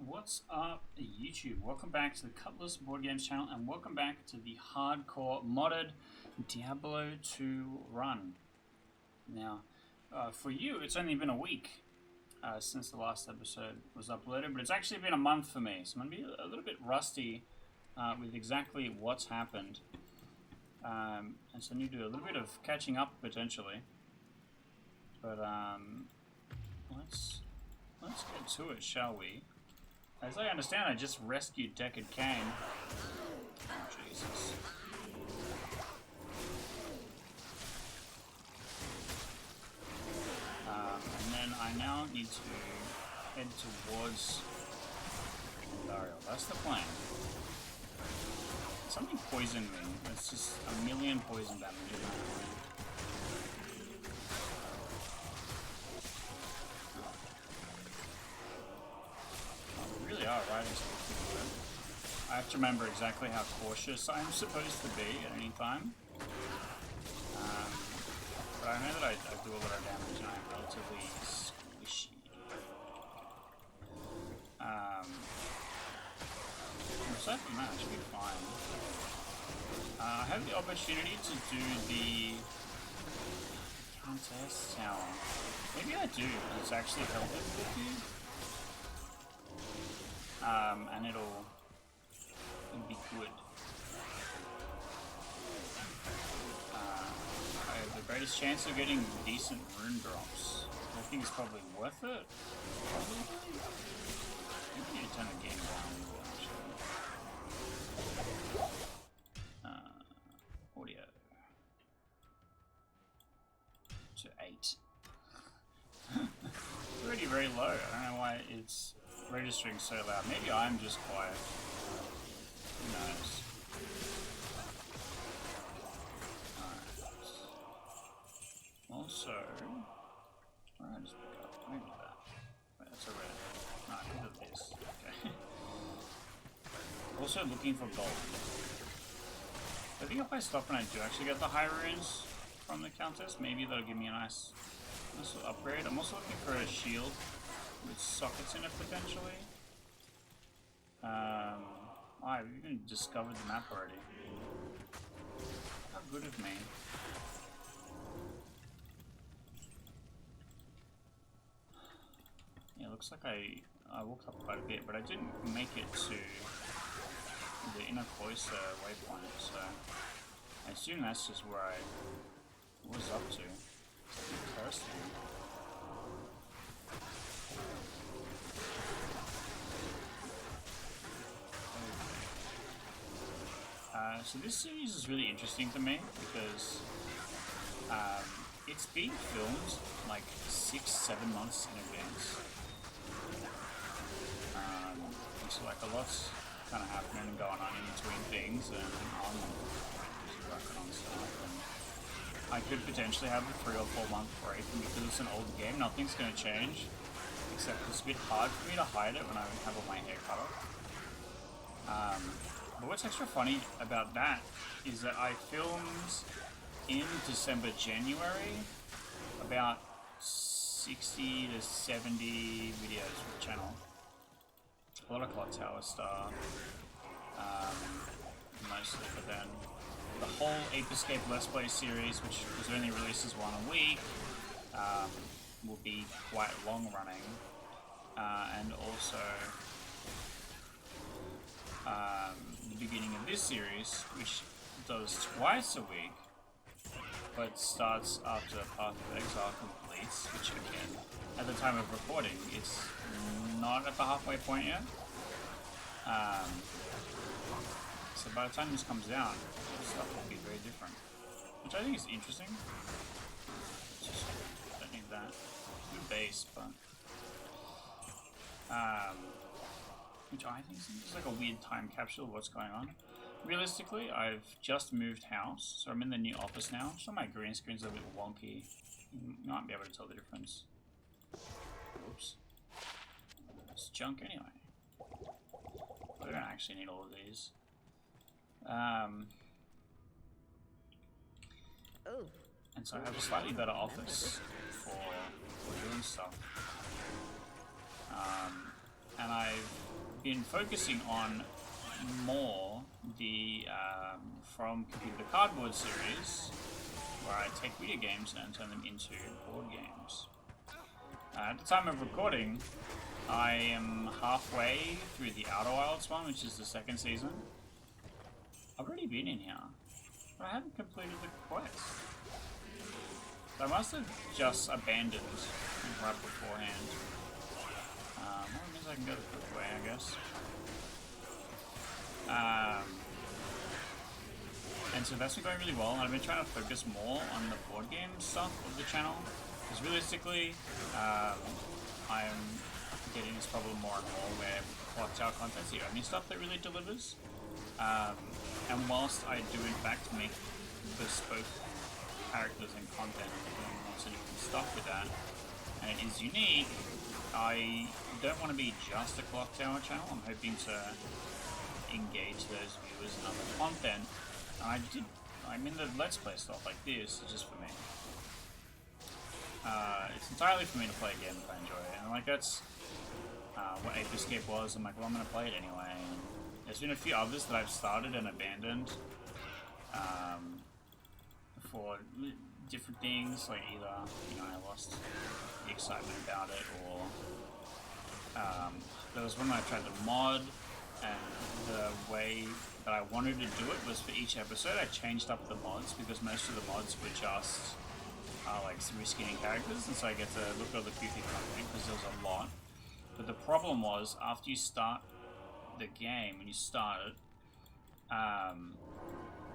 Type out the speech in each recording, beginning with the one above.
What's up, YouTube? Welcome back to the Cutlass Board Games channel, and welcome back to the hardcore modded Diablo 2 run. Now, for you, it's only been a week since the last episode was uploaded, but it's actually been a month for me, so I'm going to be a little bit rusty with exactly what's happened. And so I need to do a little bit of catching up, potentially. But, let's get to it, shall we? As I understand, I just rescued Deckard Cain. Oh, Jesus. And then I now need to head towards Dario. That's the plan. Something poisoned me. That's just a million poison damage in that point. Really are riding so good. I have to remember exactly how cautious I'm supposed to be at any time. But I know that I do a lot of damage and I'm relatively squishy. Aside from that, I should be fine. I have the opportunity to do the countess tower. Maybe I do, because it's actually helping with you. And it'll be good. I have the greatest chance of getting decent rune drops. I think it's probably worth it. Probably. Maybe I need to turn the game down, actually. Audio. To 8. It's already very low. I don't know why it's registering so loud. Maybe I'm just quiet. Who knows? Alright. Also, where did I just pick up? Maybe that. Wait, that's a red. No, I think of this. Okay. Also looking for gold. I think if I stop and I do actually get the high runes from the countess, maybe that'll give me a nice little upgrade. I'm also looking for a shield with sockets in it, potentially. I've even discovered the map already. How good of me. Yeah, looks like I walked up quite a bit, but I didn't make it to the inner cloister waypoint, so I assume that's just where I was up to. It's interesting. So this series is really interesting to me because it's being filmed like 6-7 months in advance. So like a lot's kind of happening and going on in between things, and I'm just working on stuff. And I could potentially have a 3 or 4 month break, and because it's an old game, nothing's going to change. Except it's a bit hard for me to hide it when I have all my hair cut off. But what's extra funny about that is that I filmed in December, January, about 60 to 70 videos for the channel. A lot of Clock Tower stuff, mostly, but then the whole Ape Escape Let's Play series, which was only releases one a week, will be quite long running, and also the beginning of this series, which does twice a week, but starts after Path of Exile completes, which again, at the time of recording, it's not at the halfway point yet. So by the time this comes out, stuff will be very different, which I think is interesting. Just don't need that. Good base, but which I think is like a weird time capsule of what's going on. Realistically, I've just moved house, so I'm in the new office now. So my green screen's a little bit wonky. You might be able to tell the difference. Oops. It's junk anyway. I don't actually need all of these. And so I have a slightly better office for doing stuff. And I've been focusing on more the From Computer to Cardboard series, where I take video games and turn them into board games. At the time of recording, I am halfway through the Outer Wilds one, which is the second season. I've already been in here, but I haven't completed the quest. So I must have just abandoned right beforehand. Well, it means I can go the quick way, I guess. And so that's been going really well, and I've been trying to focus more on the board game stuff of the channel, because realistically, I'm getting this problem more and more where clock tower content's the only stuff that really delivers. And whilst I do in fact make bespoke characters and content and doing lots of different stuff with that, and it is unique, I don't want to be just a clock tower channel. I'm hoping to engage those viewers in other content. And I mean, the Let's Play stuff like this is just for me. It's entirely for me to play again if I enjoy it. And like that's what Ape Escape was. I'm like, well, I'm going to play it anyway. And there's been a few others that I've started and abandoned for different things. Like either, you know, I lost the excitement about it, or there was one that I tried to mod, and the way that I wanted to do it was for each episode I changed up the mods, because most of the mods were just like reskinning characters, and so I get to look at all the goofy content because there was a lot. But the problem was, after you start the game, when you start it,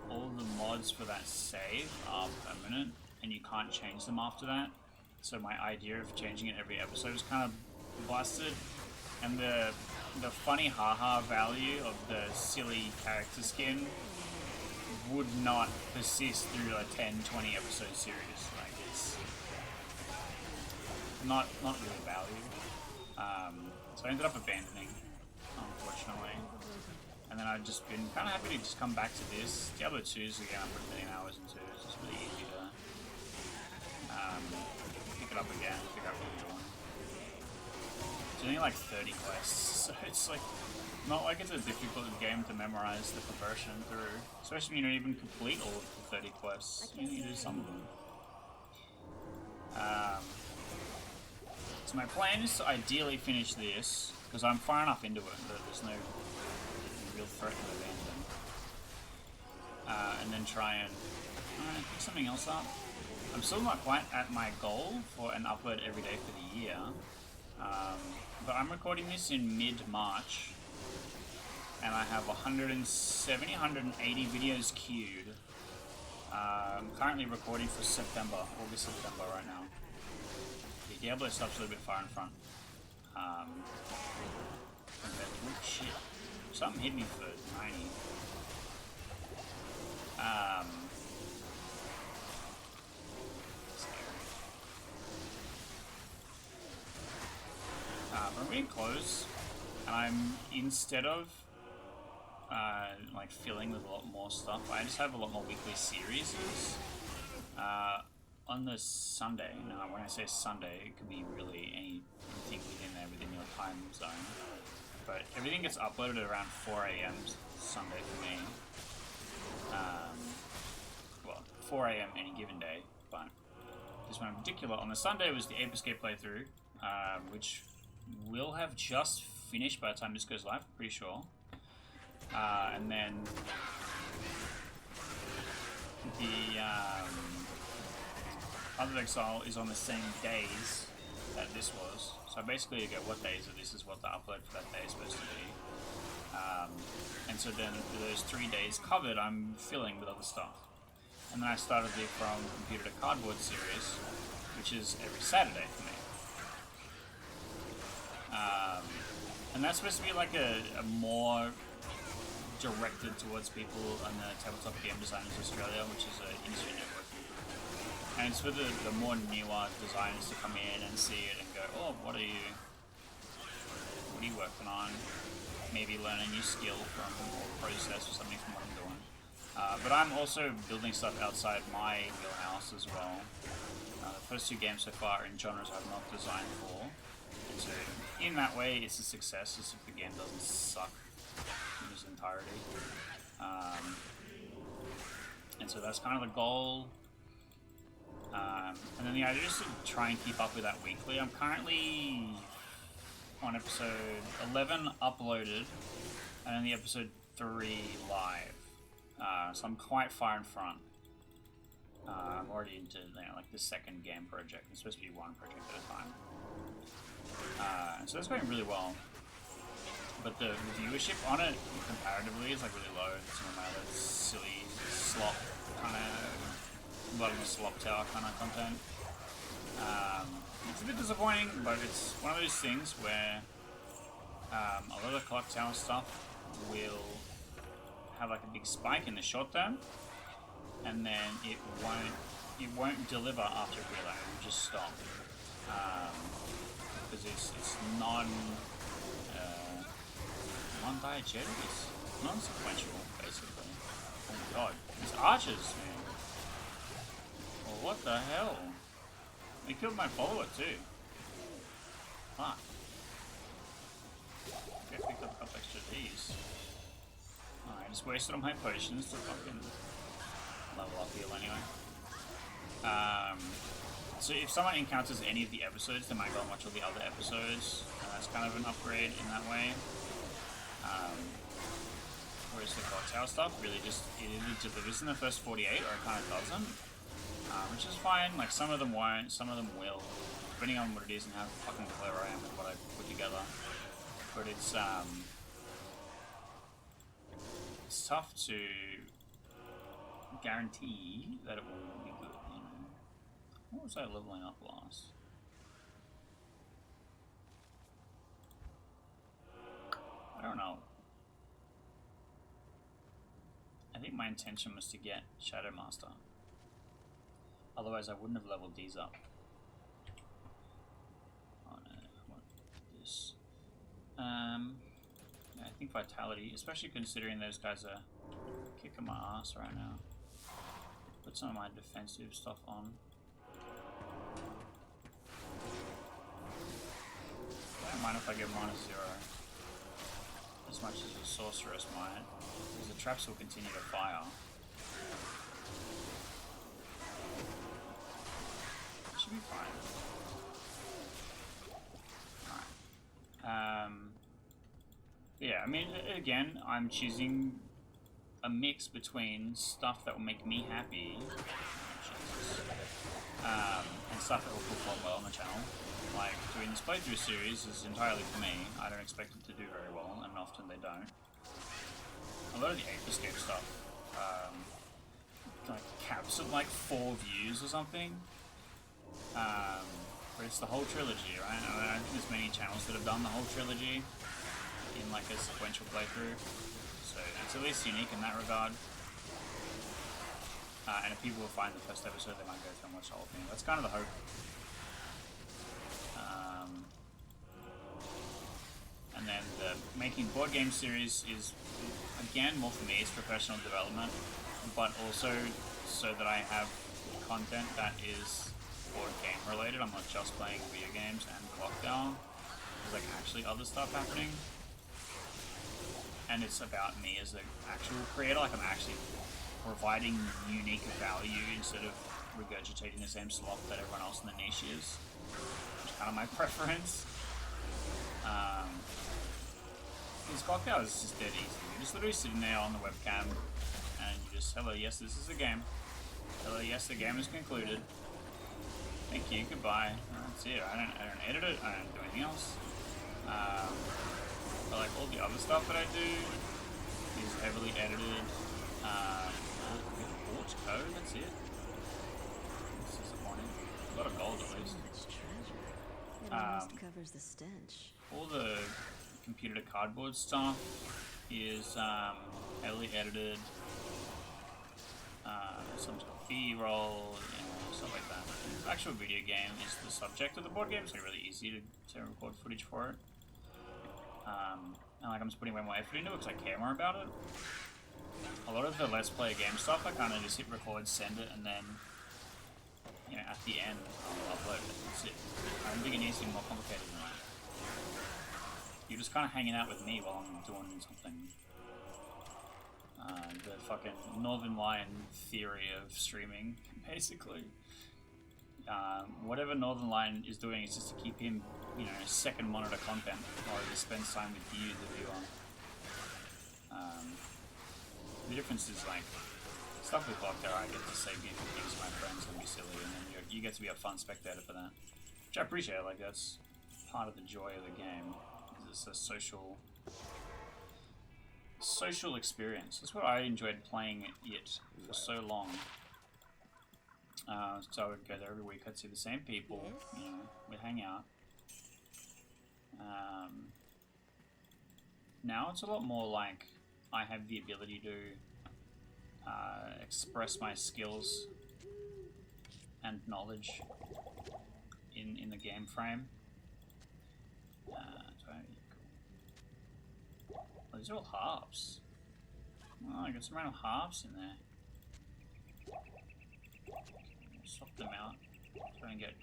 all the mods for that save are permanent, and you can't change them after that. So my idea of changing it every episode is kind of busted, and the funny haha value of the silly character skin would not persist through a 10-20 episode series. Like, it's not really valued. So I ended up abandoning, unfortunately. And then I've just been kind of happy to just come back to this. Diablo 2 is again, I put a million hours into it. It's just really easy to pick it up again, figure out what you're doing. It's only like 30 quests, so it's like not like it's a difficult game to memorize the progression through, especially when you don't even complete all of the 30 quests. You need to do some of them. So my plan is to ideally finish this, because I'm far enough into it that there's no real threat to abandon. And then try and pick something else up. I'm still not quite at my goal for an upload every day for the year. But I'm recording this in mid-March, and I have 170, 180 videos queued. I'm currently recording for September, August, September right now. The Diablo stuff's a little bit far in front. Oh shit. Something hit me for 90. But I'm getting close, and I'm, instead of like filling with a lot more stuff, I just have a lot more weekly series. On the Sunday, now when I say Sunday, it could be really anything within there, within your time zone. But everything gets uploaded around 4 AM Sunday for me. Well, 4 AM any given day, but this one in particular, on the Sunday, was the Ape Escape playthrough, which will have just finished by the time this goes live, I'm pretty sure. And then the Other Exile is on the same days that this was. So basically you go, what days are this is what the upload for that day is supposed to be. And so then for those 3 days covered, I'm filling with other stuff. And then I started the From Computer to Cardboard series, which is every Saturday for me. And that's supposed to be like a more directed towards people on the Tabletop Game Designers Australia, which is an industry network. And it's for the more newer designers to come in and see it and go, oh, what are you working on? Maybe learn a new skill from or process or something from what I'm doing. But I'm also building stuff outside my wheelhouse as well. The first 2 games so far are in genres I've not designed for, and So in that way, it's a success, as if the game doesn't suck in its entirety. And so that's kind of the goal. And then the idea is to try and keep up with that weekly. I'm currently on episode 11 uploaded, and then the episode 3 live. So I'm quite far in front. I'm already into like the second game project. It's supposed to be one project at a time. So that's going really well. But the viewership on it, comparatively, is like really low. Some of my other silly slop kind of, blood on the slop tower kind of content. It's a bit disappointing, but it's one of those things where a lot of the clock tower stuff will have like a big spike in the short term, and then it won't deliver after a reload. It will just stop because it's non-diegetic. It's non-sequential, basically. Oh my god, these archers, man! Well, what the hell? They killed my follower too. Fuck. I picked up a couple extra of these. I just wasted all my potions to fucking level up heal anyway. So if someone encounters any of the episodes, they might go and watch all the other episodes, and that's kind of an upgrade in that way. Whereas the clock tower stuff really just, it either delivers in the first 48 or it kind of doesn't. Which is fine, like some of them won't, some of them will, depending on what it is and how fucking clever I am with what I put together. But it's tough to guarantee that it will be good, you know. What was I leveling up last? I don't know. I think my intention was to get Shadow Master. Otherwise I wouldn't have leveled these up. Oh no, I want this. Yeah, I think Vitality, especially considering those guys are kicking my ass right now. Put some of my defensive stuff on. I don't mind if I get -0. As much as the sorceress might, because the traps will continue to fire. It should be fine. Alright. Yeah, I mean, again, I'm choosing a mix between stuff that will make me happy and stuff that will perform well on the channel. Like, doing this playthrough series is entirely for me. I don't expect it to do very well, and often they don't. A lot of the Ape Escape stuff, like, caps at like 4 views or something. But it's the whole trilogy, right? I don't think there's many channels that have done the whole trilogy in like a sequential playthrough. So it's at least unique in that regard. And if people will find the first episode, they might go through and watch the whole thing. That's kind of the hope. And then the making board game series is, again, more for me, it's professional development, but also so that I have content that is board game related. I'm not just playing video games and Clock Tower. There's like actually other stuff happening. And it's about me as an actual creator, like I'm actually providing unique value instead of regurgitating the same slop that everyone else in the niche is. Which is kind of my preference. This Clock Tower is just dead easy. You're just literally sitting there on the webcam and you just, hello, yes, this is a game. Hello, yes, the game is concluded. Thank you, goodbye. That's it. I don't edit it, I don't do anything else. But like all the other stuff that I do is heavily edited. Port code, that's it. It's disappointing. A lot of gold at least. It almost covers the stench. All the computer to cardboard stuff is heavily edited. Some sort of B-roll, you know, stuff like that. The actual video game is the subject of the board game, so it's really easy to record footage for it. And like I'm just putting way more effort into it because I care more about it. A lot of the Let's Play game stuff, I kind of just hit record, send it, and then, you know, at the end, I'll upload it. That's it. I don't think it needs to be more complicated than that. You're just kind of hanging out with me while I'm doing something. The fucking Northern Lion theory of streaming, basically. Whatever Northern Lion is doing is just to keep him, you know, second monitor content while he spends time with you, the viewer. The difference is, like, stuff with Lockdown, I get to say beautiful things to my friends and be silly, and then you get to be a fun spectator for that. Which I appreciate, like, that's part of the joy of the game. It's a social experience. That's what I enjoyed playing it for so long. So I would go there every week, I'd see the same people, you know, we'd hang out. Now it's a lot more like I have the ability to express my skills and knowledge in the game frame. Oh, these are all harps. Oh, I got some random harps in there. Swap them out. Try and get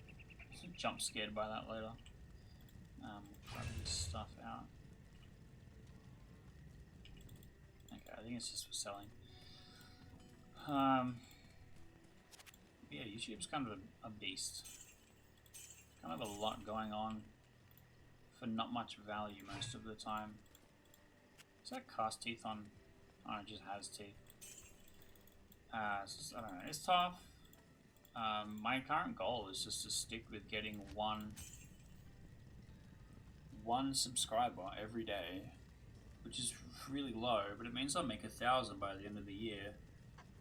jump scared by that later. Grab this stuff out. Okay, I think it's just for selling. Yeah, YouTube's kind of a beast. Kind of a lot going on for not much value most of the time. Does that cast teeth on? Oh, it just has teeth. I don't know, it's tough. My current goal is just to stick with getting one subscriber every day, which is really low, but it means I'll make 1,000 by the end of the year,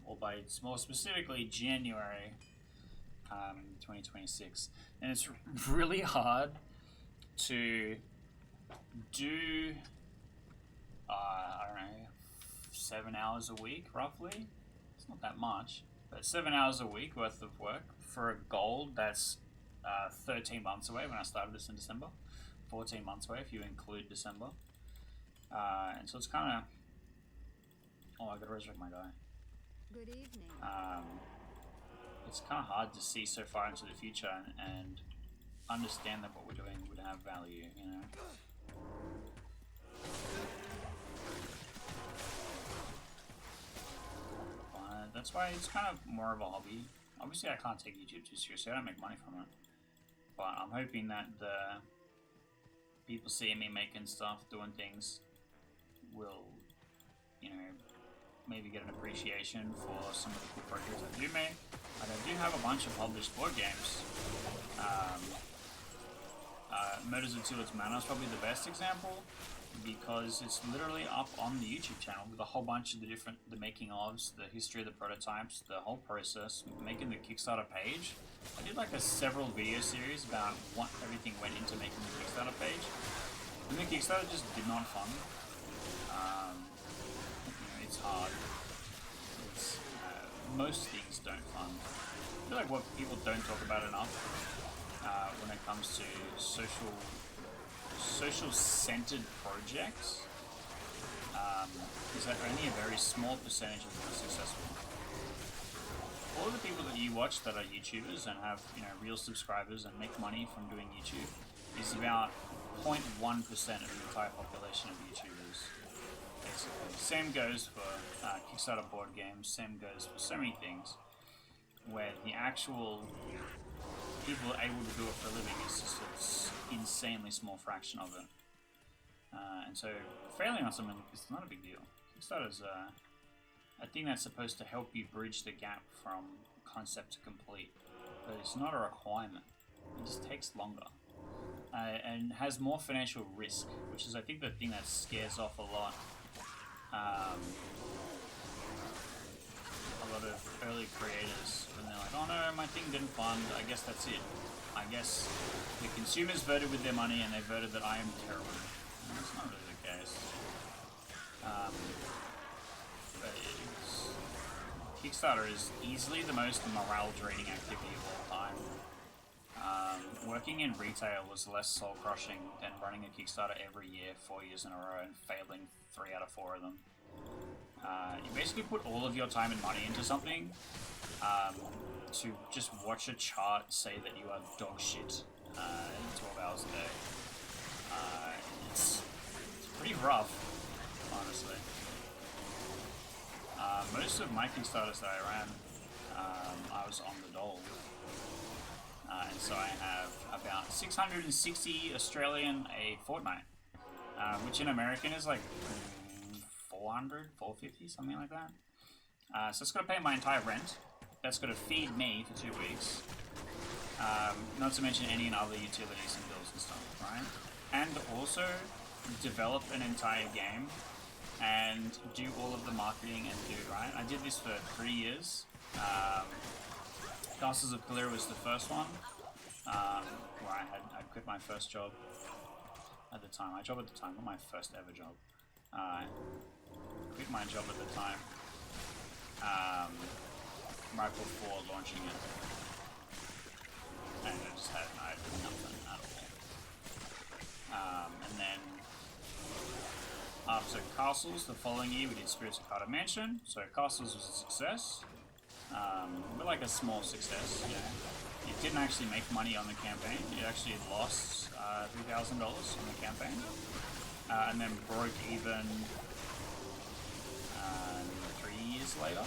or by more specifically January 2026. And it's really hard to do I don't know, 7 hours a week roughly. It's not that much, but 7 hours a week worth of work for a goal that's 13 months away. When I started this in December, 14 months away if you include December. And so it's kind of, oh, I gotta resurrect my guy. Good evening. It's kind of hard to see so far into the future and understand that what we're doing would have value, you know. That's why it's kind of more of a hobby. Obviously, I can't take YouTube too seriously. I don't make money from it. But I'm hoping that the people seeing me making stuff, doing things, will, you know, maybe get an appreciation for some of the cool projects I do make. Like, I do have a bunch of published board games. Murders of Tillot's Manor is probably the best example, because it's literally up on the YouTube channel with a whole bunch of the making ofs, the history of the prototypes, the whole process, making the Kickstarter page. I did like several video series about what everything went into making the Kickstarter page. And the Kickstarter just did not fund. You know, it's hard. It's, most things don't fund. I feel like what people don't talk about enough when it comes to social-centered projects is that only a very small percentage of them are successful. All of the people that you watch that are YouTubers and have, you know, real subscribers and make money from doing YouTube is about 0.1% of the entire population of YouTubers, basically. Same goes for Kickstarter board games, same goes for so many things, where the actual people able to do it for a living is just an insanely small fraction of it. And so failing on something is not a big deal. Kickstarter's a thing that's supposed to help you bridge the gap from concept to complete, but it's not a requirement. It just takes longer and has more financial risk, which is, I think, the thing that scares off a lot of early creators when they're like, oh no, my thing didn't fund, I guess that's it. I guess the consumers voted with their money and they voted that I am terrible. And that's not really the case. But Kickstarter is easily the most morale-draining activity of all time. Working in retail was less soul-crushing than running a Kickstarter every year, 4 years in a row, and failing 3 out of 4 of them. You basically put all of your time and money into something to just watch a chart say that you are dog shit 12 hours a day. rough, honestly. Most of my Kickstarters that I ran, I was on the dole. And so I have about 660 Australian a fortnight, which in American is like 400, 450, something like that. So it's going to pay my entire rent. That's going to feed me for 2 weeks. Not to mention any and other utilities and bills and stuff, right? And also develop an entire game and do all of the marketing and do, right? I did this for 3 years. Castles of Clear was the first one, where I quit my first job at the time. My job at the time, not my first ever job. Quit my job at the time, right before launching it. And I had nothing at all. And then after Castles, the following year we did Spirits of Carter Mansion. So Castles was a success, but like a small success, you know. It didn't actually make money on the campaign. It actually lost $3,000 on the campaign, and then broke even 3 years later.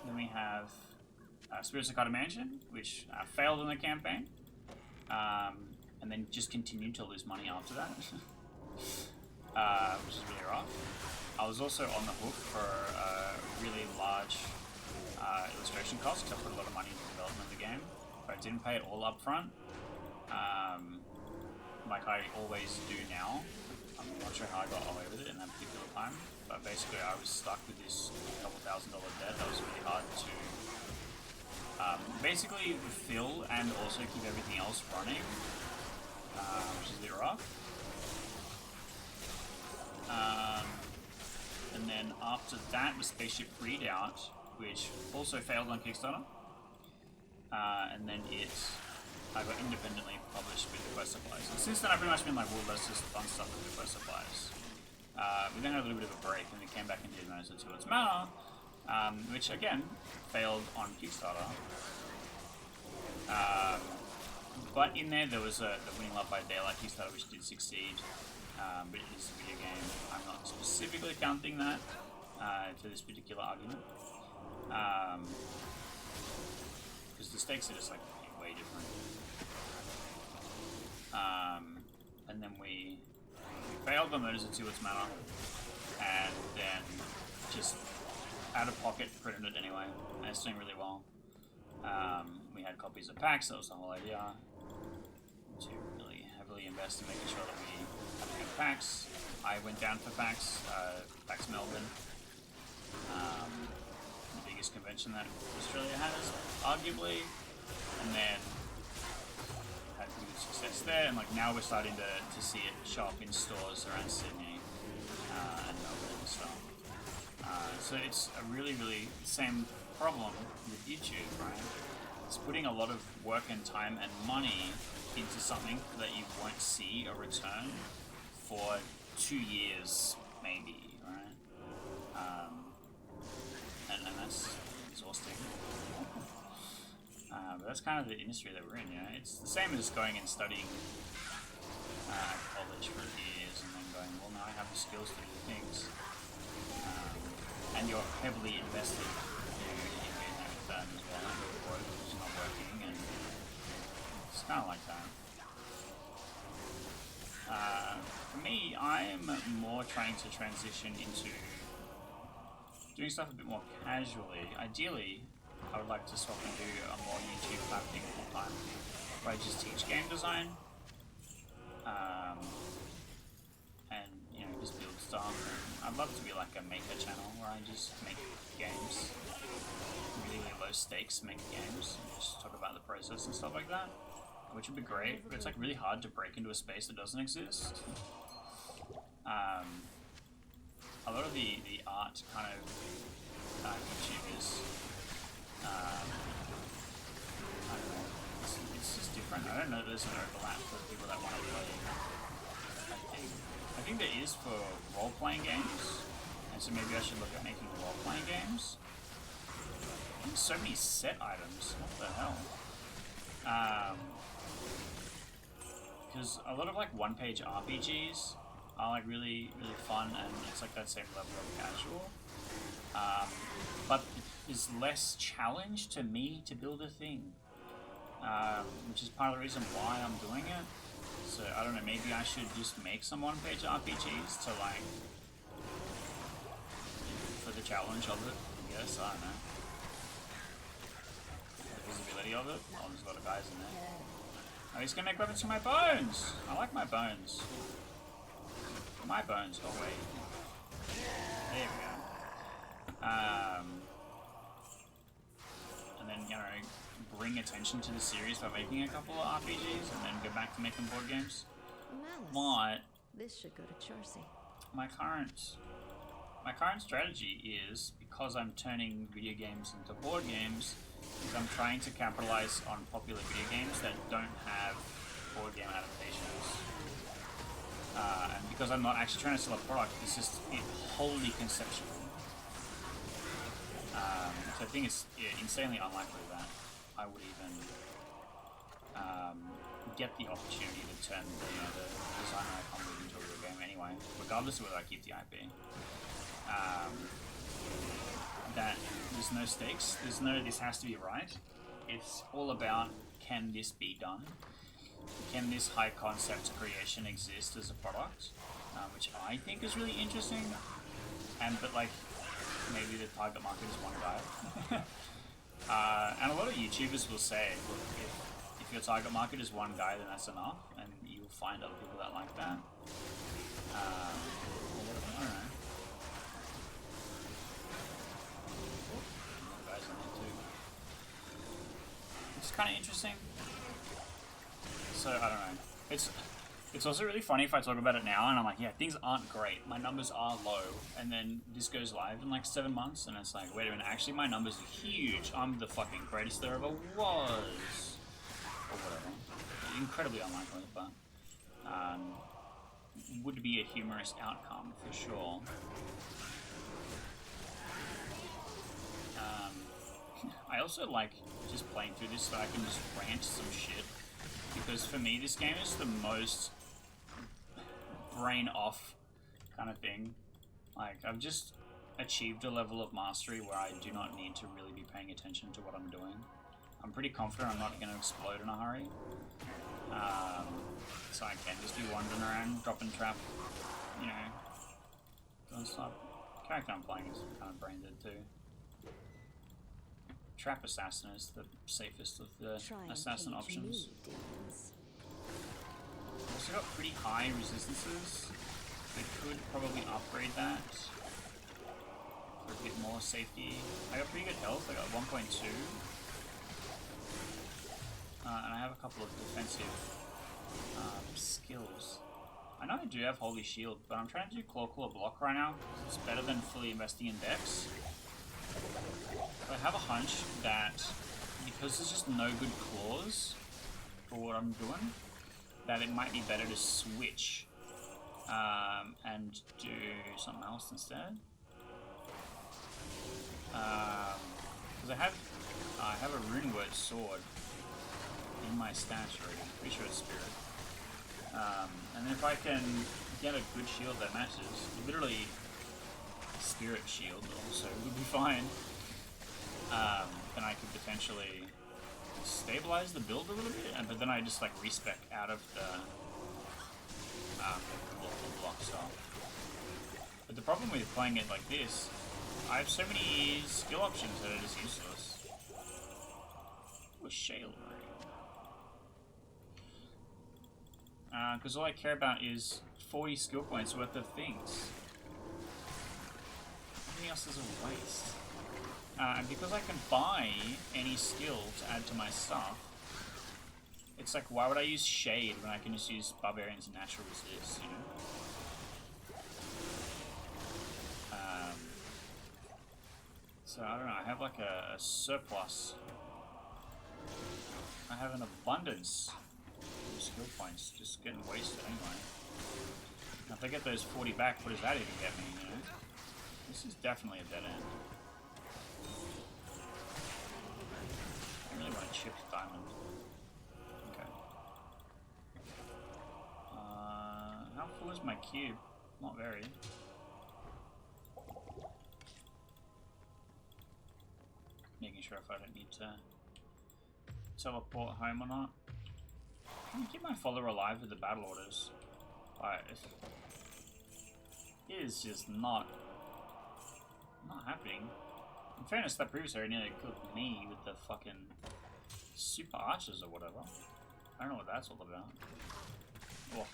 Then we have Spirits of Carter Mansion, which failed on the campaign, and then just continued to lose money after that, which is really rough. I was also on the hook for a really large illustration cost because I put a lot of money into the development of the game, but I didn't pay it all up front, like I always do now. I'm not sure how I got away with it in that particular time, but basically I was stuck with this couple $1,000 debt that was really hard to basically fill and also keep everything else running, which is a bit rough. And then after that was Spaceship Redoubt, which also failed on Kickstarter. And then I got independently published with the Quest Supplies. And since then I've pretty much been like, well, let's just fun stuff with the Quest Supplies. We then had a little bit of a break and we came back and did Menace to Its Manor, which again failed on Kickstarter. But in there was the Winning Love by Daylight Kickstarter, which did succeed, but it is a video game. I'm not specifically counting that to this particular argument, because the stakes are just like way different. And then we failed on Menace to Its Manor, and then just out of pocket printed it anyway, and it's doing really well. We had copies of PAX, that was the whole idea, to really heavily invest in making sure that we had good PAX. I went down for PAX, PAX Melbourne, the biggest convention that Australia has, arguably, and then had good success there, and like now we're starting to see it show up in stores around Sydney and Melbourne and stuff. So it's a really, really same problem with YouTube, right? It's putting a lot of work and time and money into something that you won't see a return for 2 years, maybe, right? And that's exhausting. But that's kind of the industry that we're in, you know? It's the same as going and studying at college for years and then going, well, now I have the skills to do the things. And you're heavily invested in that as well, or it's not working, and it's kind of like that. For me, I'm more trying to transition into doing stuff a bit more casually. Ideally, I would like to swap and do a more YouTube type thing full time, where I just teach game design, and you know, just build stuff. And I'd love to be like a maker channel where I just make games, really, really low stakes make games, and just talk about the process and stuff like that, which would be great. But it's like really hard to break into a space that doesn't exist. A lot of the art kind of YouTubers, I don't know, it's just different. I don't know if there's an overlap for people that want to play. I think there is for role-playing games, and so maybe I should look at making role-playing games. I think so many set items, what the hell? because a lot of like one-page RPGs are like really fun, and it's like that same level of casual. But there's less challenge to me to build a thing, which is part of the reason why I'm doing it. So I don't know, maybe I should just make some one-page RPGs to like for the challenge of it. I guess I don't know. The visibility of it. Oh, there's a lot of guys in there. Oh, he's gonna make weapons from my bones. I like my bones. My bones. Oh wait. There we go. And then, you know, bring attention to the series by making a couple of RPGs and then go back to making board games. Malice. But This should go to Chorcy. my current strategy is, because I'm turning video games into board games, is I'm trying to capitalize on popular video games that don't have board game adaptations. And because I'm not actually trying to sell a product, it's just wholly conceptual. So I think it's insanely unlikely that I would even get the opportunity to turn the designer I come with into a real game anyway, regardless of whether I keep the IP. That there's no stakes, there's no this has to be right. It's all about, can this be done? Can this high concept creation exist as a product? Which I think is really interesting. But like, maybe the target market is one guy. And a lot of YouTubers will say, look, if your target market is one guy, then that's enough, and you'll find other people that like that. Or whatever, I don't know. Guys in there too. It's kind of interesting. So I don't know. It's also really funny if I talk about it now and I'm like, yeah, things aren't great. My numbers are low, and then this goes live in like 7 months, and it's like, wait a minute, actually my numbers are huge. I'm the fucking greatest there ever was, or whatever. Incredibly unlikely, but would be a humorous outcome for sure. I also like just playing through this so I can just rant some shit, because for me this game is the most brain off kind of thing. Like, I've just achieved a level of mastery where I do not need to really be paying attention to what I'm doing. I'm pretty confident I'm not going to explode in a hurry. So I can just be wandering around, dropping trap, you know, doing stuff. The character I'm playing is kind of brain dead too. Trap Assassin is the safest of the assassin options. Also got pretty high resistances. We could probably upgrade that for a bit more safety. I got pretty good health. I got 1.2. And I have a couple of defensive skills. I know I do have Holy Shield, but I'm trying to do Claw Block right now. It's better than fully investing in Dex. But I have a hunch that because there's just no good claws for what I'm doing, that it might be better to switch and do something else instead. Because I have a Rune Word sword in my stash already. Pretty sure it's Spirit. And then if I can get a good shield that matches, literally Spirit Shield also would be fine. Then I could potentially stabilize the build a little bit, but then I just like respec out of the block stuff. But the problem with playing it like this, I have so many skill options that are just useless. Ooh, a shale ring. Because all I care about is 40 skill points worth of things. Everything else is a waste. And because I can buy any skill to add to my stuff, it's like, why would I use Shade when I can just use Barbarian's Natural Resist, you know? So I don't know, I have like a surplus. I have an abundance of skill points just getting wasted anyway. Now if I get those 40 back, what does that even get me, you know? This is definitely a dead end. I really want a chipped diamond. Okay. cool is my cube? Not very. Making sure if I don't need to teleport home or not. Can you keep my follower alive with the battle orders? It is just not happening. In fairness, that previous area nearly killed me with the fucking super archers or whatever. I don't know what that's all about. Oh.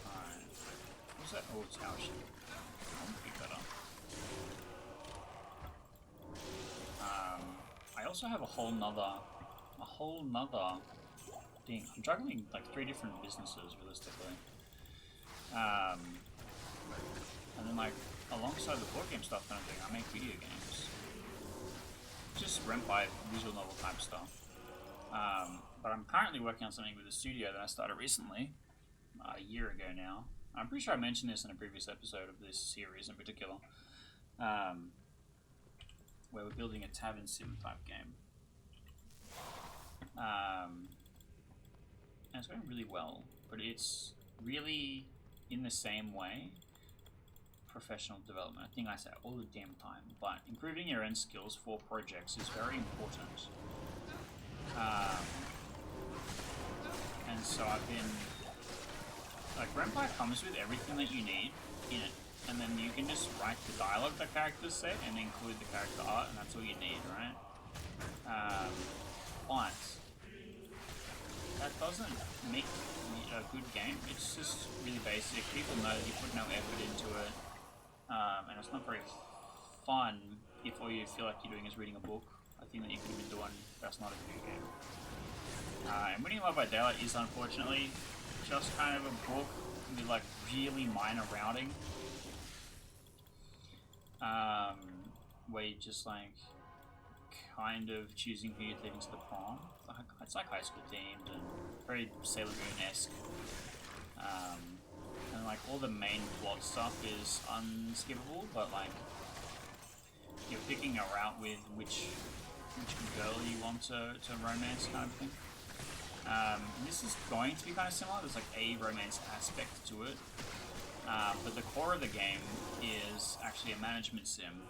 Alright. What's that? Oh, tower shit. I'll pick that up. I also have a whole nother thing. I'm juggling like 3 different businesses realistically. And then like alongside the board game stuff kind of thing, I make video games. Just rent by visual novel type stuff. But I'm currently working on something with a studio that I started recently, a year ago now. I'm pretty sure I mentioned this in a previous episode of this series in particular. Where we're building a tavern sim type game. And it's going really well, but it's really in the same way professional development. I think I say it all the damn time, but improving your own skills for projects is very important. And so I've been like Renpy comes with everything that you need in it. And then you can just write the dialogue the characters say and include the character art, and that's all you need, right? But that doesn't make a good game. It's just really basic. People know that you put no effort into it, and it's not very fun if all you feel like you're doing is reading a book. A thing that you could have been doing. That's not a video game. And Winning Love by Daylight is unfortunately just kind of a book with like really minor routing. Where you're just like kind of choosing who you're taking to the prom. It's like high school themed and very Sailor Moon-esque. And like all the main plot stuff is unskippable, but like you're picking a route with which girl you want to romance kind of thing. This is going to be kind of similar. There's like a romance aspect to it. But the core of the game is actually a management sim.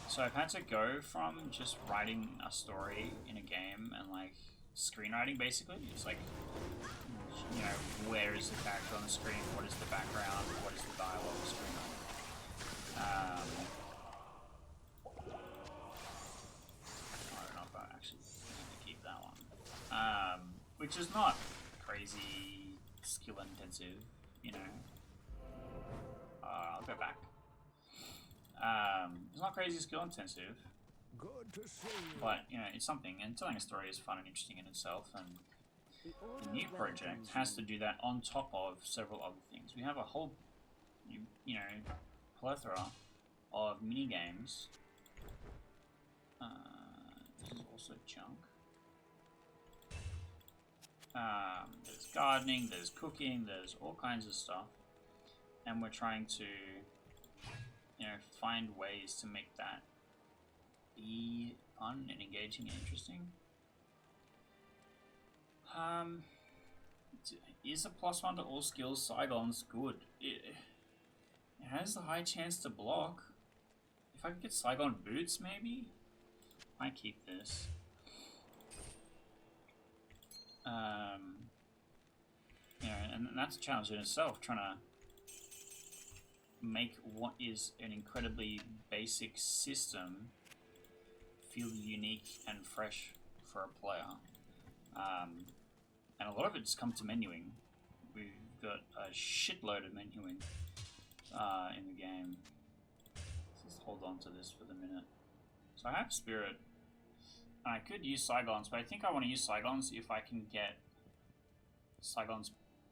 So I've had to go from just writing a story in a game and like screenwriting basically. It's like, you know, where is the character on the screen? What is the background? What is the dialogue screenwriting? I don't know if I actually need to keep that one. Which is not crazy skill intensive, you know. I'll go back. It's not crazy skill intensive, Good to see you. but you know it's something. And telling a story is fun and interesting in itself. And the new project has to do that on top of several other things. We have a whole, you know, plethora of mini games. This is also junk. There's gardening, there's cooking, there's all kinds of stuff. And we're trying to, you know, find ways to make that be fun and engaging and interesting. Is a +1 to all skills Saigon's good? It has a high chance to block. If I could get Saigon boots, maybe? I keep this. You know, and that's a challenge in itself, trying to make what is an incredibly basic system feel unique and fresh for a player. And a lot of it's come to menuing. We've got a shitload of menuing in the game. Let's just hold on to this for the minute. So I have Spirit, and I could use Saigons, but I think I want to use Saigons if I can get Saigons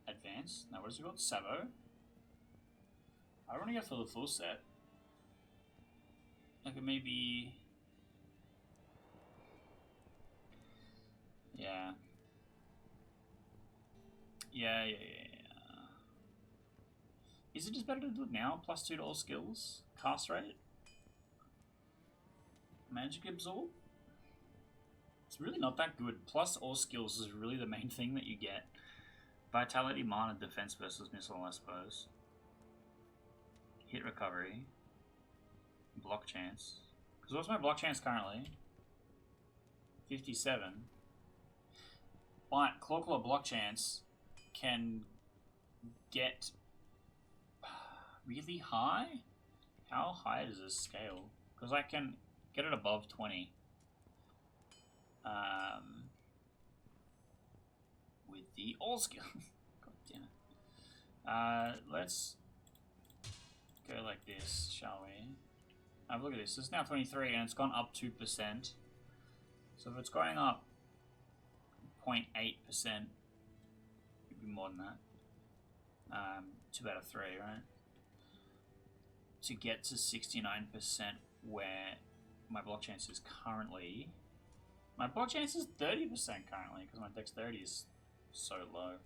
Advanced. Now what is it called? Sabo? I want to go for the full set. Like maybe... Yeah. Yeah. Is it just better to do it now? +2 to all skills? Cast rate? Magic Absorb? It's really not that good. Plus all skills is really the main thing that you get. Vitality, mana, defense versus missile, I suppose. Hit recovery. Block chance. Because what's my block chance currently? 57. But Claw block chance can get really high? How high does this scale? Because I can get it above 20. With the all skill. God damn it. Let's go like this, shall we? Look at this. It's now 23 and it's gone up 2%. So if it's going up 0.8%, it'd be more than that. 2 out of 3, right? To get to 69% where my block chance is currently. My block chance is 30% currently because my dexterity is so low.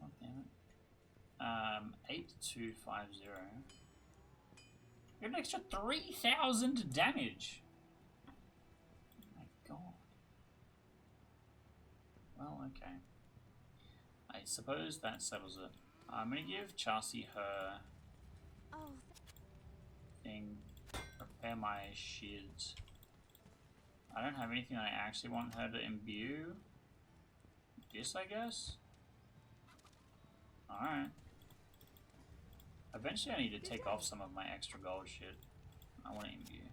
God damn it. 8250. Get an extra 3,000 damage. Oh my god. Well, okay. I suppose that settles it. I'm gonna give Chassi her thing. Repair my shields. I don't have anything I actually want her to imbue. This, I guess? Alright. Eventually I need to take off some of my extra gold shit. I want to imbue.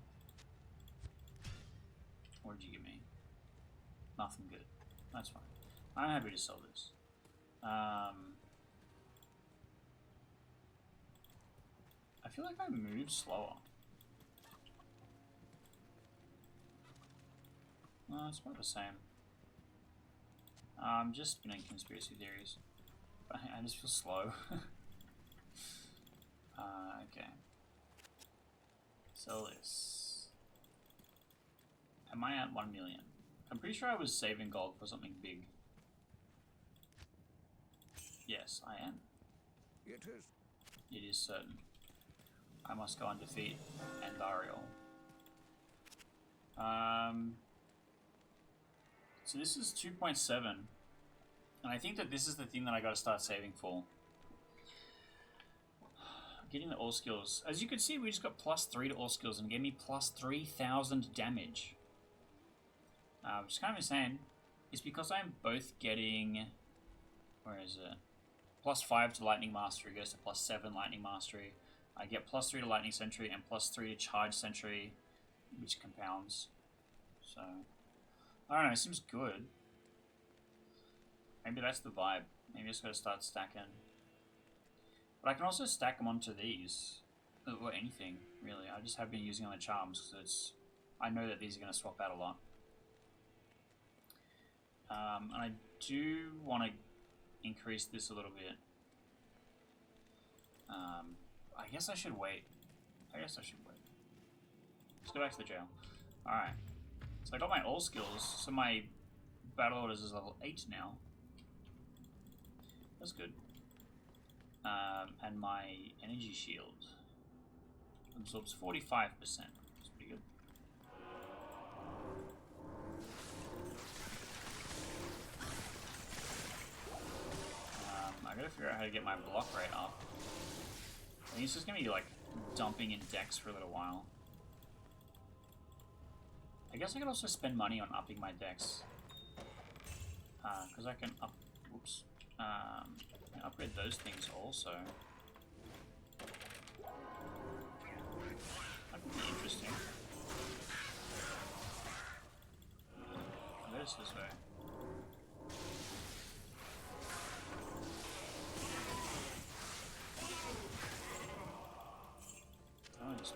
What did you give me? Nothing good. That's fine. I'm happy to sell this. I feel like I move slower. No, it's about the same. I'm just spinning conspiracy theories. I just feel slow. Okay. Sell this. Am I at 1 million? I'm pretty sure I was saving gold for something big. Yes, I am. It is. It is certain. I must go and defeat Andariel. So this is 2.7. And I think that this is the thing that I gotta start saving for. Getting the all skills. As you can see, we just got +3 to all skills and gave me +3,000 damage. Which is kind of insane. It's because I'm both getting... Where is it? +5 to Lightning Mastery goes to +7 Lightning Mastery. I get +3 to Lightning Sentry and +3 to Charge Sentry, which compounds. So, I don't know, it seems good. Maybe that's the vibe. Maybe I just gotta start stacking. But I can also stack them onto these. Or anything, really. I just have been using on the charms because it's... I know that these are going to swap out a lot. And I do want to increase this a little bit. I guess I should wait. Let's go back to the jail. Alright. So I got my all skills. So my battle orders is level 8 now. That's good. And my energy shield absorbs 45%. That's pretty good. I gotta figure out how to get my block rate up. I think it's just gonna be like dumping in decks for a little while. I guess I could also spend money on upping my decks. Because I can up... Whoops. I can upgrade those things also. That could be interesting. I'll go this way. Oh, just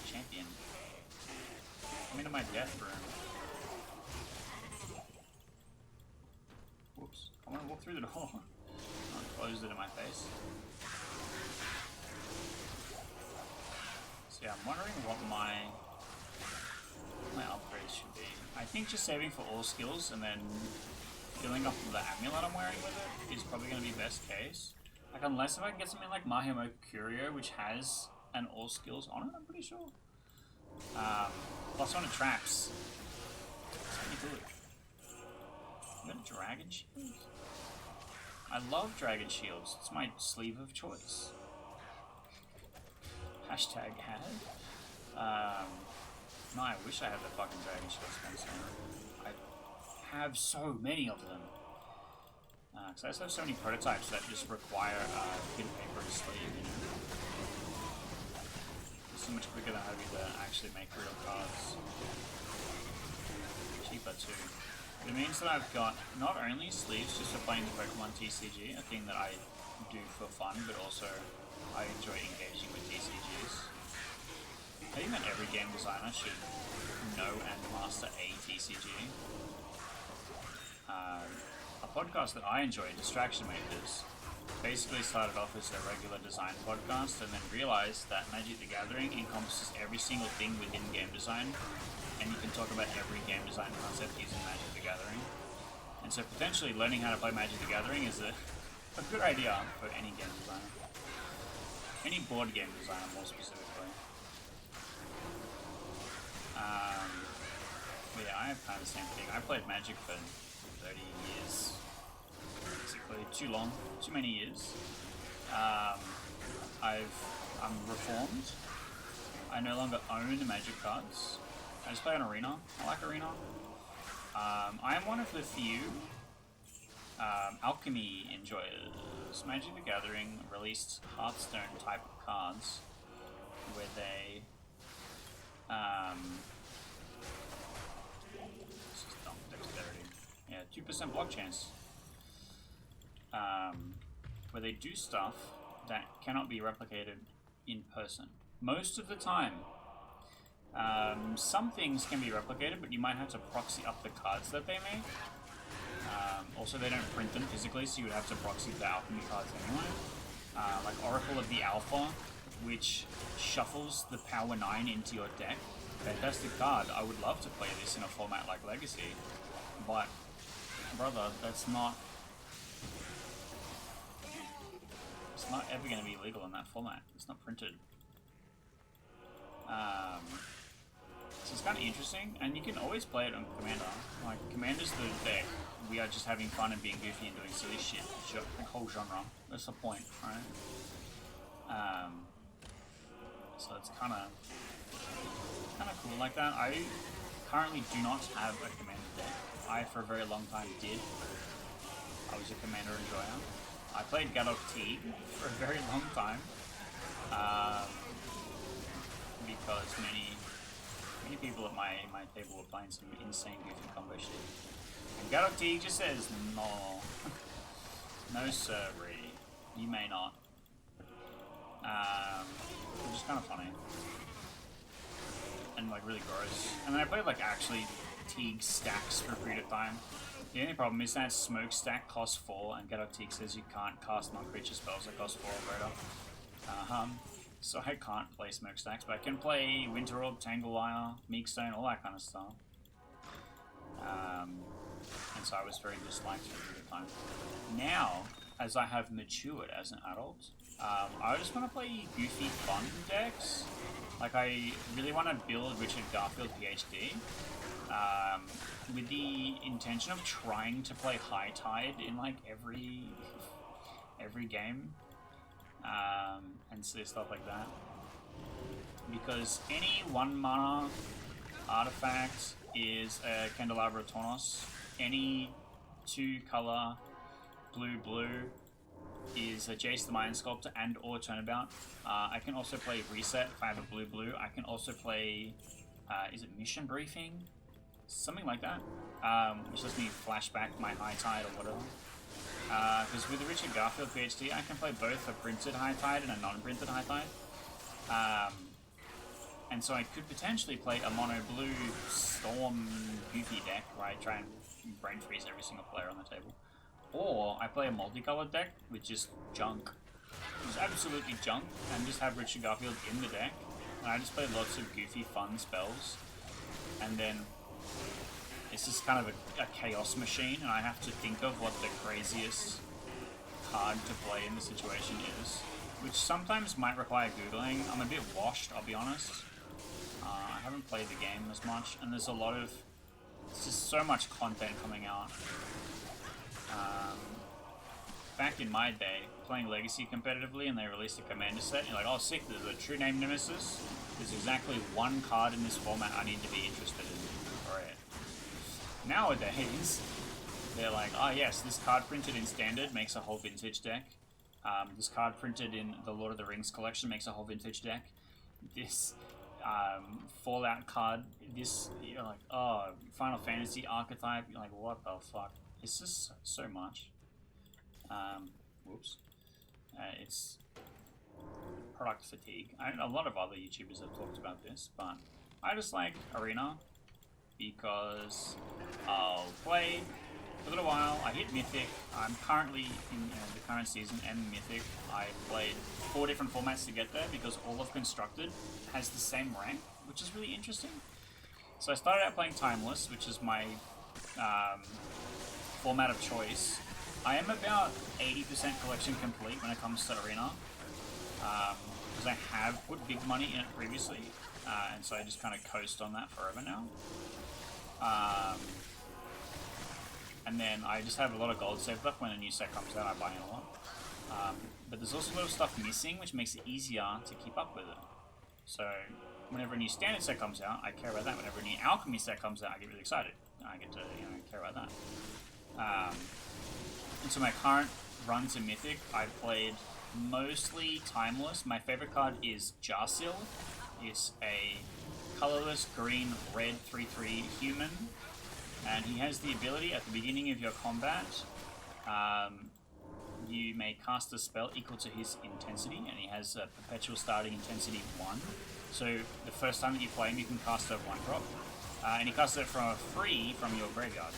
champion. I'm into my death room. Whoops. I want to walk through the door. I closed it in my face. So yeah, I'm wondering what my upgrades should be. I think just saving for all skills and then filling up the amulet I'm wearing with it is probably going to be best case. Like, unless if I can get something like Mahimo Curio, which has an all skills on it, I'm pretty sure. Plus one of traps. It's pretty good. You got a dragon shield? I love dragon shields. It's my sleeve of choice. Hashtag had. No, I wish I had the fucking dragon shield, Spencer. I have so many of them. Because I just have so many prototypes that just require thin paper to sleeve, you know? It's so much quicker than having to actually make real cards. Cheaper too. It means that I've got not only sleeves just for playing the Pokemon TCG, a thing that I do for fun, but also I enjoy engaging with TCGs. I think that every game designer should know and master a TCG. A podcast that I enjoy, Distraction Makers, basically started off as a regular design podcast and then realized that Magic the Gathering encompasses every single thing within game design, and you can talk about every game design concept using Magic the Gathering. And so potentially learning how to play Magic the Gathering is a good idea for any game designer. Any board game designer, more specifically. But yeah, I have kind of the same thing. I played Magic for 30 years. Basically, too long, too many years. I'm reformed. I no longer own the Magic cards. I just play on Arena. I like Arena. I am one of the few Alchemy enjoyers. Magic the Gathering released Hearthstone type of cards where they this is dumb dexterity. Yeah, 2% block chance. Where they do stuff that cannot be replicated in person. Most of the time. Some things can be replicated, but you might have to proxy up the cards that they make. Also, they don't print them physically, so you would have to proxy the alchemy cards anyway. Like Oracle of the Alpha, which shuffles the Power 9 into your deck. Fantastic card. I would love to play this in a format like Legacy, but, brother, it's not ever going to be legal in that format. It's not printed. So it's kind of interesting, and you can always play it on Commander. Like, Commander's the deck. We are just having fun and being goofy and doing silly shit. The whole genre. That's the point, right? So it's kind of cool like that. I currently do not have a Commander deck. I, for a very long time, did. I was a Commander enjoyer. I played Gadok T for a very long time. Because many people at my table were playing some insane goofy combo shit. And Gadok T just says, no. No sirree. You may not. Which is kind of funny. And like really gross. And then I played like actually Teague stacks for a period of time. The only problem is that Smoke Stack costs 4 and Gadok Teague says you can't cast non-creature spells that cost 4 or greater. So I can't play Smokestacks, but I can play Winter Orb, Tanglewire, Meekstone, all that kind of stuff. And so I was very disliked for a period of time. Now, as I have matured as an adult, I just want to play goofy, fun decks. Like, I really want to build Richard Garfield PhD, with the intention of trying to play High Tide in like every game. And so stuff like that. Because any 1 mana artifact is a Candelabra Tornos. Any 2 color blue is a Jace the Mind Sculptor and or Turnabout. I can also play Reset if I have a blue. I can also play, is it Mission Briefing? Something like that. Which lets me flashback my High Tide or whatever. Because with the Richard Garfield PhD, I can play both a printed High Tide and a non-printed High Tide. And so I could potentially play a mono blue Storm goofy deck where I try and brain freeze every single player on the table. Or I play a multicolored deck with just junk. Just absolutely junk, and just have Richard Garfield in the deck. And I just play lots of goofy, fun spells. And then it's just kind of a chaos machine, and I have to think of what the craziest card to play in the situation is, which sometimes might require Googling. I'm a bit washed, I'll be honest. I haven't played the game as much, and there's just so much content coming out. Back in my day, playing Legacy competitively, and they released a commander set, and you're like, oh sick, there's a True Name Nemesis. There's exactly one card in this format I need to be interested in for it. Nowadays, they're like, oh yes, this card printed in Standard makes a whole vintage deck. This card printed in the Lord of the Rings collection makes a whole vintage deck. This Fallout card, you're like, oh, Final Fantasy archetype, you're like, what the fuck? It's just so much. Whoops. It's product fatigue. A lot of other YouTubers have talked about this, but I just like Arena because I'll play for a little while. I hit Mythic. I'm currently in the current season and Mythic. I played 4 different formats to get there because all of Constructed has the same rank, which is really interesting. So I started out playing Timeless, which is my format of choice. I am about 80% collection complete when it comes to Arena, because I have put big money in it previously, and so I just kind of coast on that forever now. And then I just have a lot of gold saved up. When a new set comes out, I buy in a lot. But there's also a lot of stuff missing, which makes it easier to keep up with it. So whenever a new Standard set comes out, I care about that. Whenever a new Alchemy set comes out, I get really excited. I get to care about that. And so my current runs in Mythic, I've played mostly Timeless. My favorite card is Jarsil. It's a colorless green red 3/3 human, and he has the ability at the beginning of your combat, you may cast a spell equal to his intensity, and he has a perpetual starting intensity 1. So the first time that you play him, you can cast a 1-drop, and he casts it from free from your graveyard.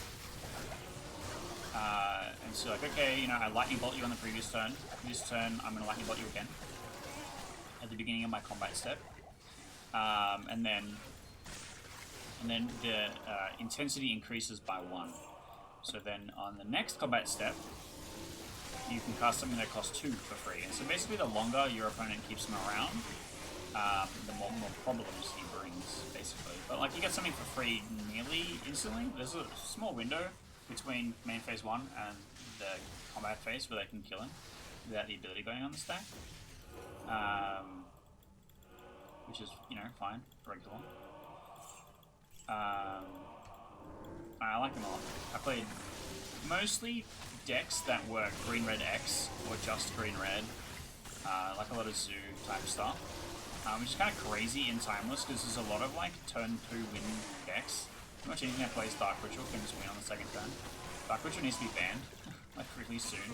And so like, okay, I lightning bolt you on the previous turn. This turn, I'm gonna lightning bolt you again at the beginning of my combat step, and then the intensity increases by 1. So then on the next combat step, you can cast something that costs 2 for free. And so basically, the longer your opponent keeps him around, the more problems he brings, basically. But like, you get something for free nearly instantly. There's a small window between main phase 1 and the combat phase where they can kill him without the ability going on the stack, which is fine, regular. I like them a lot. I played mostly decks that were green-red X or just green-red, like a lot of zoo type stuff, which is kind of crazy in Timeless because there's a lot of like turn 2 win decks. Pretty much anything that plays Dark Ritual can just win on the second turn. Dark Ritual needs to be banned, like really soon.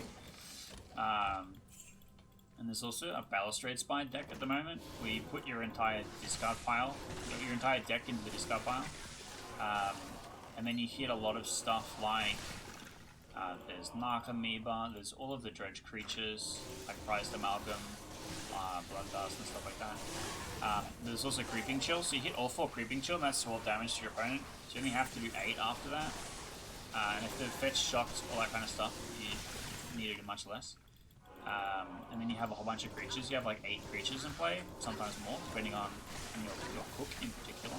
And there's also a Balustrade Spy deck at the moment, where you put your entire discard pile, your entire deck into the discard pile, and then you hit a lot of stuff like there's Narcomoeba, there's all of the Dredge creatures, like Prized Amalgam, Blooddust and stuff like that. There's also Creeping Chill, so you hit all 4 Creeping Chill, and that's 12 damage to your opponent. So you only have to do 8 after that. And if they're fetch, shocked, all that kind of stuff, you need to do much less. And then you have a whole bunch of creatures. You have like 8 creatures in play, sometimes more, depending on your hook in particular.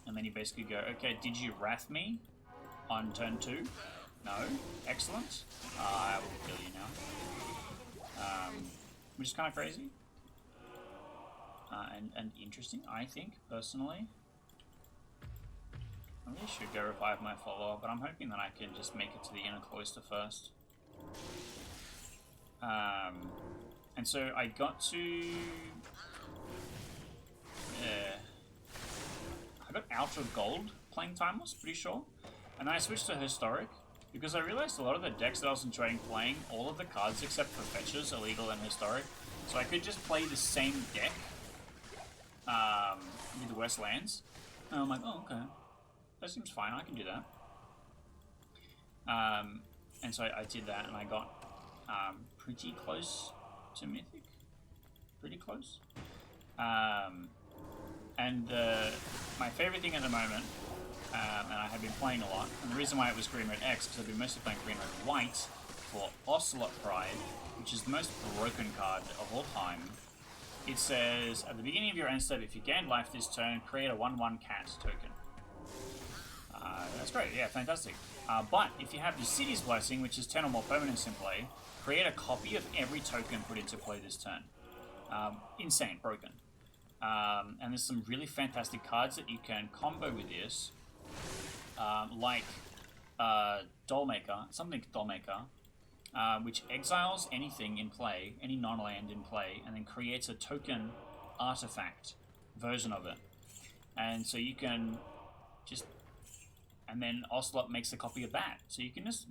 And then you basically go, okay, did you Wrath me on turn 2? No? Excellent. I will kill you now. Which is kind of crazy. And interesting, I think, personally. I really should go revive my follower, but I'm hoping that I can just make it to the inner cloister first. And so I got to... I got out of gold playing Timeless, pretty sure. And then I switched to Historic, because I realized a lot of the decks that I was enjoying playing, all of the cards except for fetches are legal and Historic. So I could just play the same deck with the West Lands. And I'm like, oh, okay. That seems fine, I can do that. And so I did that, and I got pretty close to Mythic. Pretty close. And my favorite thing at the moment, and I have been playing a lot. And the reason why it was Green Red X, because I've been mostly playing Green Red White for Ocelot Pride, which is the most broken card of all time. It says, at the beginning of your end step, if you gain life this turn, create a 1/1 cat token. That's great, yeah, fantastic. But if you have the City's Blessing, which is 10 or more permanents in play, create a copy of every token put into play this turn. Insane, broken. And there's some really fantastic cards that you can combo with this, like Dollmaker, something Dollmaker, which exiles anything in play, any non-land in play, and then creates a token artifact version of it. And so you can just... And then Ocelot makes a copy of that. So you can just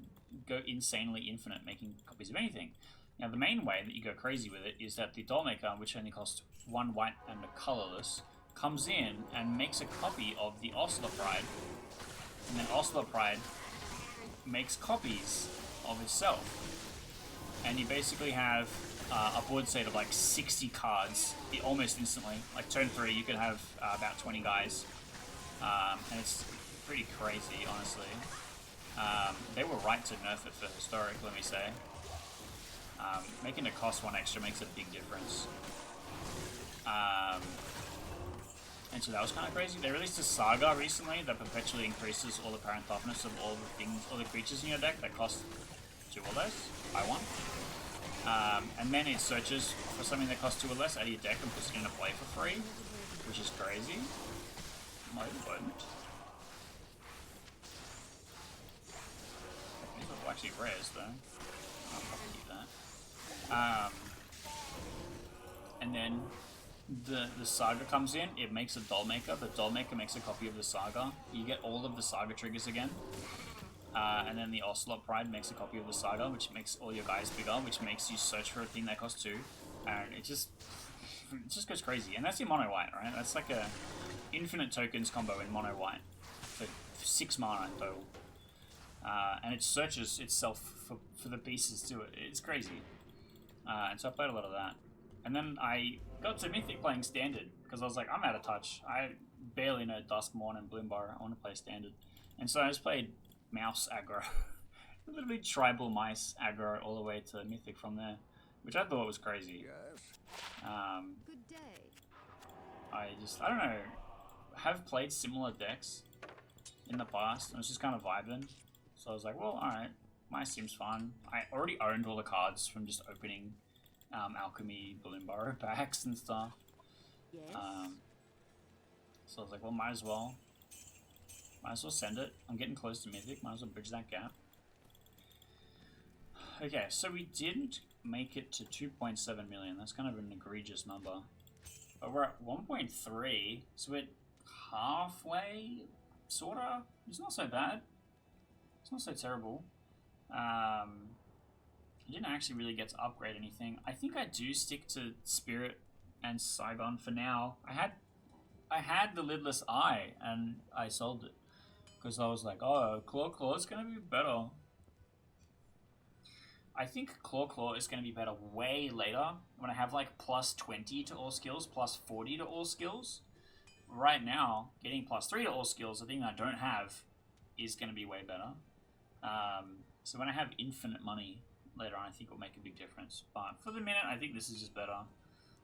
go insanely infinite making copies of anything. Now the main way that you go crazy with it is that the Dollmaker, which only costs 1 white and a colorless, comes in and makes a copy of the Ocelot Pride. And then Ocelot Pride makes copies of itself. And you basically have a board state of like 60 cards almost instantly. Like turn 3 you could have about 20 guys. And it's pretty crazy, honestly. They were right to nerf it for historic, let me say. Making it cost 1 extra makes a big difference. And so that was kind of crazy. They released a saga recently that perpetually increases all the parent toughness of all the things, all the creatures in your deck that cost 2 or less. Buy 1. And then it searches for something that costs 2 or less out of your deck and puts it into play for free, which is crazy. Mode won't. These are actually rares though. I'll probably keep that. And then the saga comes in, it makes a Dollmaker. The Dollmaker makes a copy of the saga. You get all of the saga triggers again. And then the Ocelot Pride makes a copy of the saga, which makes all your guys bigger, which makes you search for a thing that costs 2. And it just goes crazy. And that's in mono white, right? That's like a infinite tokens combo in mono white for 6 mana in total. And it searches itself for the pieces to it. It's crazy. And so I played a lot of that. And then I got to Mythic playing Standard, because I was like, I'm out of touch. I barely know Duskmourn and Bloombar. I want to play Standard. And so I just played Mouse aggro. A little bit tribal mice aggro all the way to Mythic from there, which I thought was crazy. Yes. Good day. I don't know, have played similar decks in the past, and I was just kind of vibing. So I was like, well, alright, mice seems fun. I already owned all the cards from just opening Alchemy, Bloombar packs and stuff. Yes. So I was like, well, might as well send it. I'm getting close to Mythic, might as well bridge that gap. Okay, so we didn't make it to 2.7 million. That's kind of an egregious number. But we're at 1.3, so we're halfway, sorta. It's not so bad. It's not so terrible. I didn't actually really get to upgrade anything. I think I do stick to Spirit and Saigon for now. I had the Lidless Eye, and I sold it. Because I was like, oh, Claw is going to be better. I think Claw is going to be better way later, when I have like plus 20 to all skills, plus 40 to all skills. Right now, getting plus 3 to all skills, the thing I don't have, is going to be way better. So when I have infinite money later on, I think it will make a big difference. But for the minute, I think this is just better.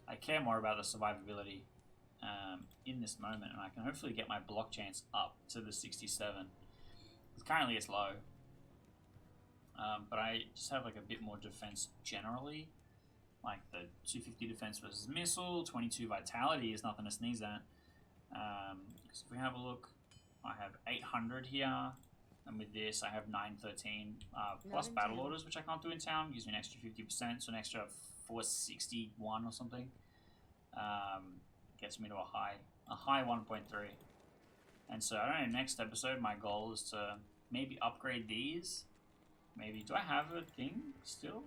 I care more about the survivability in this moment, and I can hopefully get my block chance up to the 67. Currently it's low. But I just have like a bit more defense generally. Like the 250 defense versus missile, 22 vitality is nothing to sneeze at. So if we have a look, I have 800 here. And with this, I have 913 plus battle orders, which I can't do in town. Gives me an extra 50%, so an extra 461 or something. Gets me to a high 1.3. And so I don't know. Next episode, my goal is to maybe upgrade these. Maybe do I have a thing still?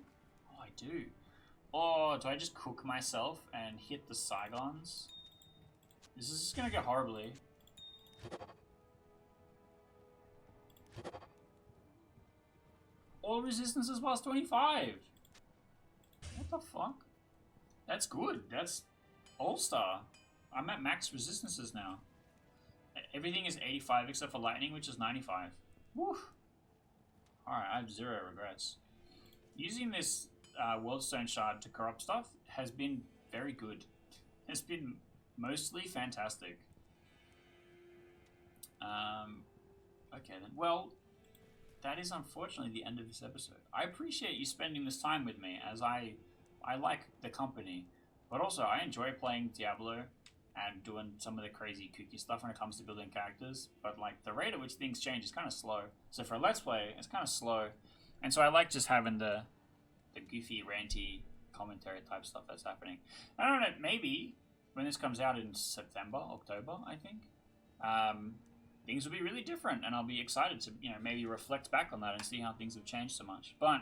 Oh, I do. Or do I just cook myself and hit the Saigons? This is just gonna go horribly. All resistances plus 25. What the fuck? That's good. That's all-star. I'm at max resistances now. Everything is 85 except for lightning, which is 95. Woo! Alright, I have zero regrets. Using this Worldstone shard to corrupt stuff has been very good. It's been mostly fantastic. Okay then. Well, that is unfortunately the end of this episode. I appreciate you spending this time with me, as I like the company, but also I enjoy playing Diablo and doing some of the crazy kooky stuff when it comes to building characters, but like the rate at which things change is kind of slow. So for a Let's Play, it's kind of slow, and so I like just having the goofy, ranty commentary type stuff that's happening. I don't know, maybe when this comes out in September, October, I think, things will be really different, and I'll be excited to, maybe reflect back on that and see how things have changed so much. But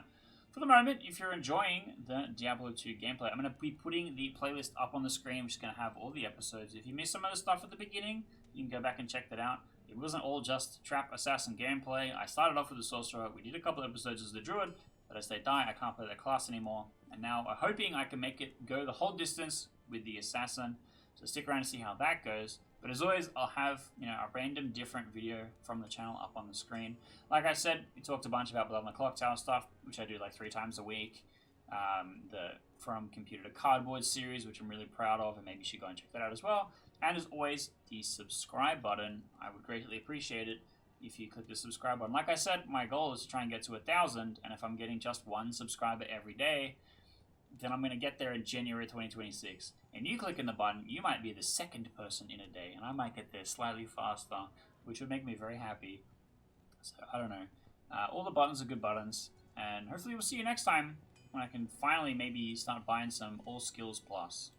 for the moment, if you're enjoying the Diablo 2 gameplay, I'm going to be putting the playlist up on the screen, which is going to have all the episodes. If you missed some of the stuff at the beginning, you can go back and check that out. It wasn't all just trap assassin gameplay. I started off with the sorcerer. We did a couple episodes as the druid, but as they die, I can't play that class anymore. And now I'm hoping I can make it go the whole distance with the assassin. So stick around to see how that goes. But as always, I'll have a random different video from the channel up on the screen. Like I said, we talked a bunch about Blood on the Clock Tower stuff, which I do like 3 times a week. The From Computer to Cardboard series, which I'm really proud of, and maybe you should go and check that out as well. And as always, the subscribe button. I would greatly appreciate it if you click the subscribe button. Like I said, my goal is to try and get to 1,000, and if I'm getting just 1 subscriber every day, then I'm going to get there in January 2026. And you clicking the button, you might be the 2nd person in a day, and I might get there slightly faster, which would make me very happy. So, I don't know. All the buttons are good buttons, and hopefully we'll see you next time when I can finally maybe start buying some All Skills Plus.